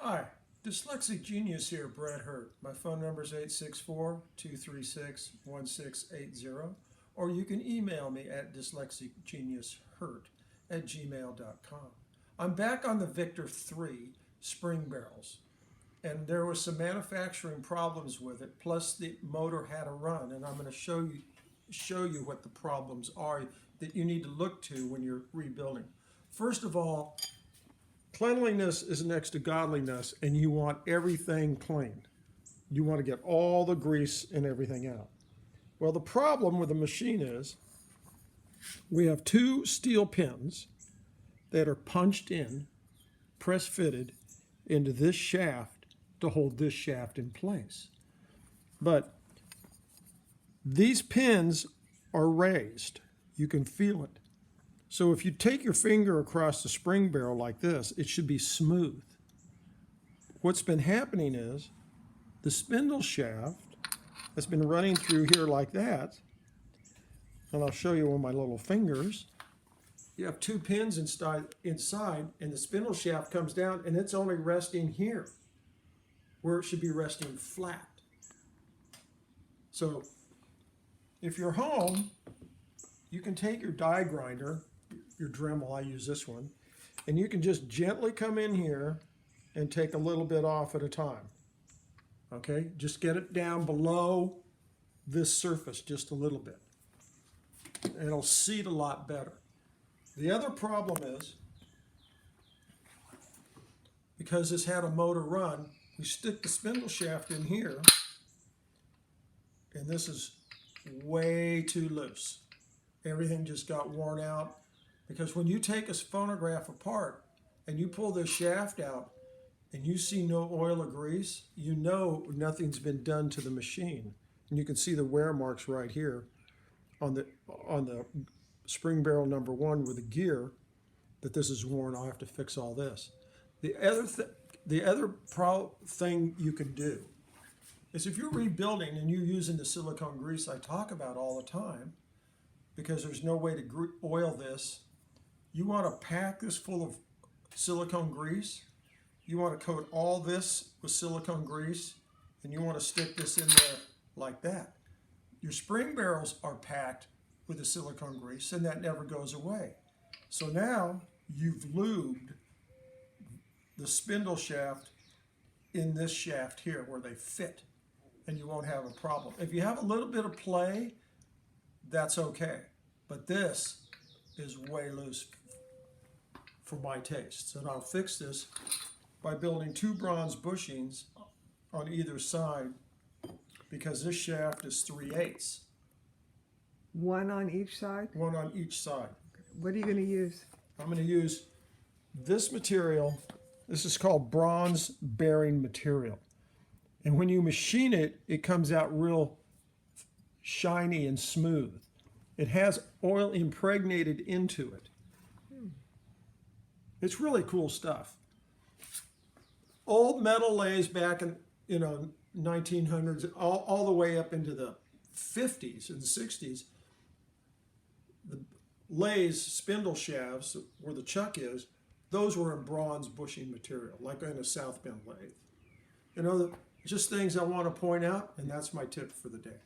Hi, Dyslexic Genius here, Brett Hurt. My phone number is 864-236-1680, or you can email me at dyslexicgeniushurt@gmail.com. I'm back on the Victor 3 spring barrels, and there was some manufacturing problems with it, plus the motor had a run, and I'm going to show you what the problems are that you need to look to when you're rebuilding. First of all, cleanliness is next to godliness, and you want everything clean. You want to get all the grease and everything out. Well, the problem with the machine is we have two steel pins that are punched in, press fitted into this shaft to hold this shaft in place. But these pins are raised. You can feel it. So if you take your finger across the spring barrel like this, it should be smooth. What's been happening is the spindle shaft has been running through here like that. And I'll show you on my little fingers. You have two pins inside, and the spindle shaft comes down, and it's only resting here, where it should be resting flat. So if you're home, you can take your die grinder, your Dremel, I use this one, and you can just gently come in here and take a little bit off at a time. Okay, just get it down below this surface just a little bit. And it'll seat a lot better. The other problem is, because this had a motor run, we stick the spindle shaft in here, and this is way too loose. Everything just got worn out. Because when you take a phonograph apart and you pull this shaft out and you see no oil or grease, you know nothing's been done to the machine. And you can see the wear marks right here on the spring barrel number 1 with the gear that this is worn. I'll have to fix all this. The other thing you can do is if you're rebuilding and you're using the silicone grease I talk about all the time, because there's no way to oil this, you want to pack this full of silicone grease. You want to coat all this with silicone grease, and you want to stick this in there like that. Your spring barrels are packed with the silicone grease, and that never goes away. So now you've lubed the spindle shaft in this shaft here where they fit, and you won't have a problem. If you have a little bit of play, that's okay. But this is way loose for my taste. So I'll fix this by building 2 bronze bushings on either side, because this shaft is 3/8. One on each side? One on each side. What are you going to use? I'm going to use this material. This is called bronze bearing material. And when you machine it, it comes out real shiny and smooth. It has oil impregnated into it. It's really cool stuff. Old metal lathes back in 1900s, all the way up into the 50s and 60s, the lathes, spindle shafts, where the chuck is, those were in bronze bushing material, like in a South Bend lathe. Just things I want to point out, and that's my tip for the day.